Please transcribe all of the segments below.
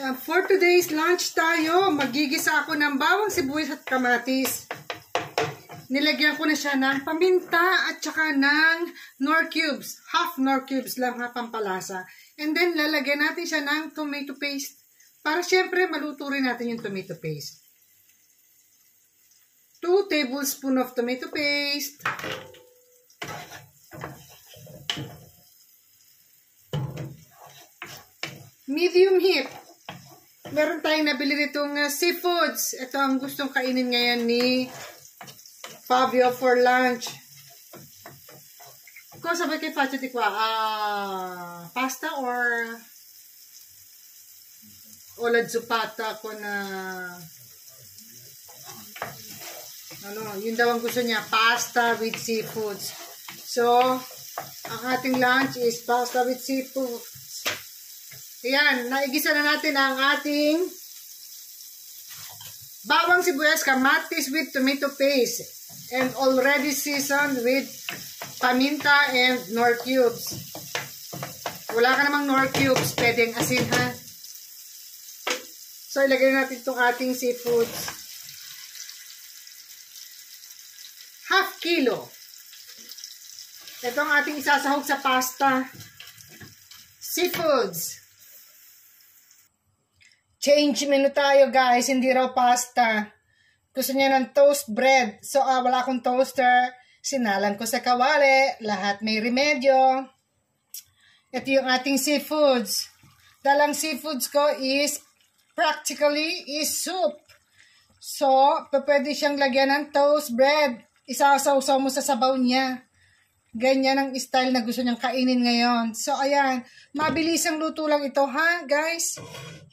For today's lunch tayo, magigisa ako ng bawang sibuyas at kamatis. Nilagyan ko na siya ng paminta at saka ng Knorr cubes. Half Knorr cubes lang ha, pampalasa. And then lalagyan natin siya ng tomato paste. Para syempre maluto rin natin yung tomato paste. 2 tablespoons of tomato paste. Medium heat. Meron tayong nabili ditong seafoods. Ito ang gustong kainin ngayon ni Fabio for lunch. Kung sabi kay Facho Tikwa, pasta or zupata ko na yun daw ang gusto niya, pasta with seafoods. So, ang ating lunch is pasta with seafoods. Ayan, naigisa na natin ang ating bawang sibuyas, kamatis with tomato paste and already seasoned with paminta and Knorr cubes. Wala ka namang Knorr cubes, pwedeng asin ha. So, ilagay natin itong ating seafoods. Half kilo. Ito ang ating isasahog sa pasta. Seafoods. Change menu tayo guys, hindi raw pasta. Gusto niya ng toast bread. So, wala akong toaster. Sinalan ko sa kawali. Lahat may remedyo. Ito yung ating seafoods. Dalang seafoods ko is practically is soup. So, pwede siyang lagyan ng toast bread. Isasaw-saw mo sa sabaw niya. Ganyan ang style na gusto niyang kainin ngayon. So, ayan. Mabilisang luto lang ito, ha, guys?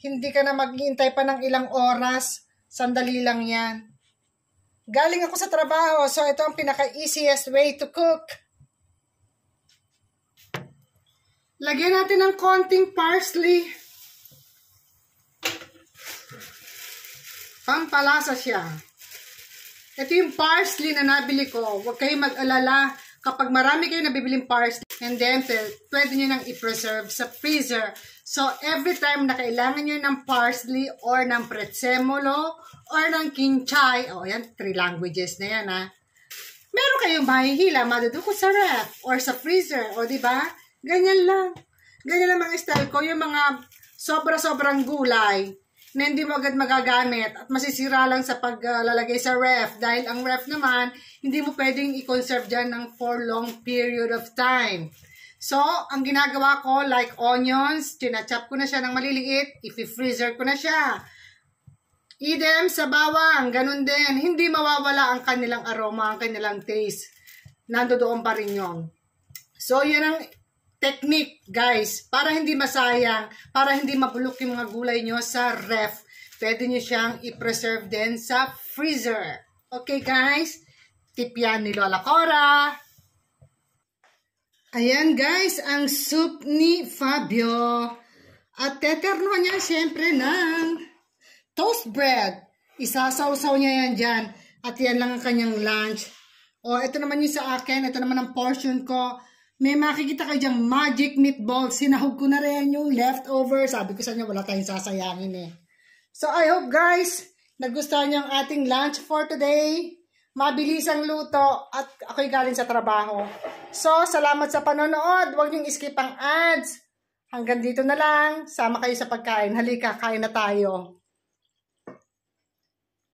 Hindi ka na maghihintay pa ng ilang oras. Sandali lang yan. Galing ako sa trabaho. So, ito ang pinaka-easiest way to cook. Lagyan natin ng konting parsley. Pampalasa siya. Ito yung parsley na nabili ko. Huwag kayong mag-alala. Kapag marami kayo nabibiling parsley, and then pwede nyo nang i-preserve sa freezer. So, every time na kailangan nyo ng parsley or ng prezzemolo or ng kinchay, yan, 3 languages na yan ha. Meron kayong mahihila, madudukot sa ref or sa freezer, o diba? Ganyan lang. Ganyan lang mga style ko, yung mga sobra-sobrang gulay na hindi mo agad magagamit at masisira lang sa paglalagay sa ref dahil ang ref naman, hindi mo pwedeng i-conserve dyan ng for long period of time. So, ang ginagawa ko, like onions, tinachop ko na siya ng maliliit, i-freezer ko na siya. Idem sa bawang, ganun din, hindi mawawala ang kanilang aroma, ang kanilang taste. Nandoon pa rin yun. So, yun ang technique, guys, para hindi masayang, para hindi mabulok yung mga gulay nyo sa ref, pwede nyo siyang i-preserve din sa freezer. Okay, guys? Tip yan ni Lola Cora. Ayan, guys, ang soup ni Fabio. At teternuhan niya, syempre, ng toast bread. Isasaw-saw niya yan dyan. At yan lang ang kanyang lunch. O, ito naman yung sa akin. Ito naman ang portion ko. May makikita kayo dyang magic meatballs. Sinahog ko na rin yung leftover. Sabi ko sa inyo, wala tayong sasayangin eh. So, I hope guys, nagustuhan niyo ang ating lunch for today. Mabilis ang luto at ako'y galing sa trabaho. So, salamat sa panonood. Huwag niyong skip ang ads. Hanggang dito na lang. Sama kayo sa pagkain. Halika, kain na tayo.